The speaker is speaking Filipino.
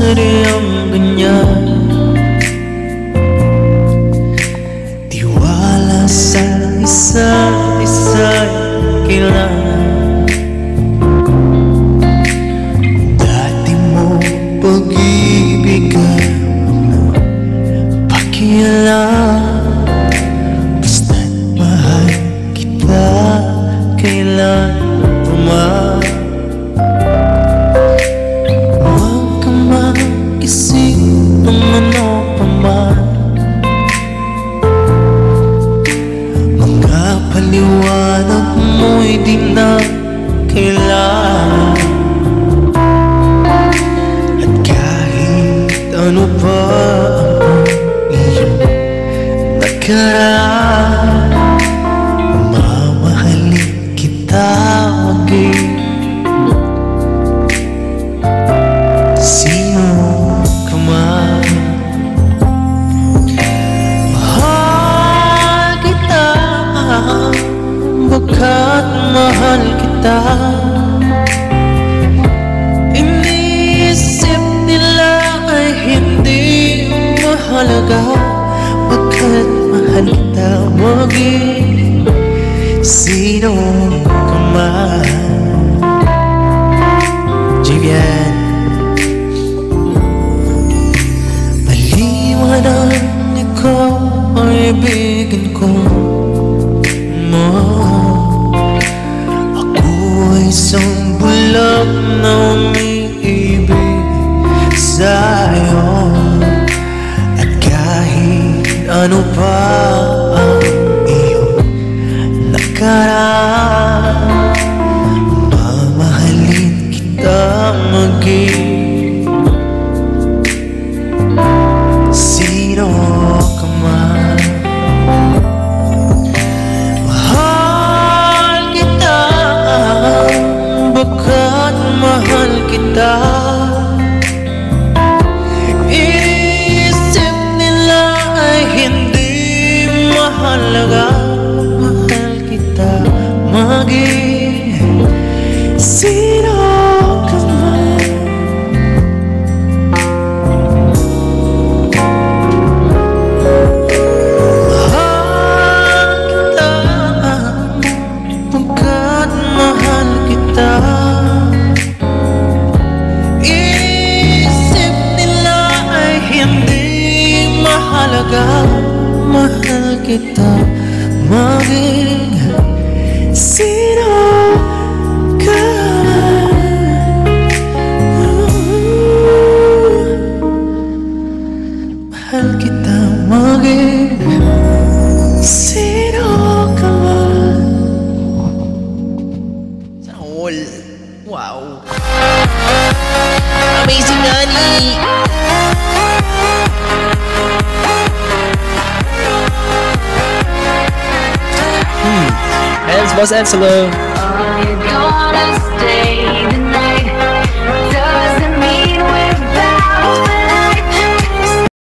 sadyang ganyan. Tiwala sa isa't isa'y kailangan. Dati mo pag-ibigan na pakialam, basta't mahal kita kailan man. Huwag ka mag-isip ng ano pa man, mga paliwanag mo'y di na kailangan. At kahit ano pa ang iyong nakaraan, mamahalin kita maging sino ka man. Mahal kita, baga't mahal kita. Iniisip nila ay hindi mahalaga, baga't mahal kita maging sino ka man. Jivian, maliwanag ikaw ay ibigin ko mo. Ako ay isang bulag na umiibig sa'yo. At kahit ano pa ang iyong nakaraan, mamahalin kita maging sino ka man. Mahal kita, baga't mahal kita. Isip nila ay hindi mahalaga, mahal kita maging sino ka man. Mahal kita, baga't mahal kita. Isip nila ay hindi mahalaga, mahal kita maging sino ka man. Mahal kita maging sino ka man. Sana all. Wow. Amazing, Nani. Hands, Boss Anselo. All you're gonna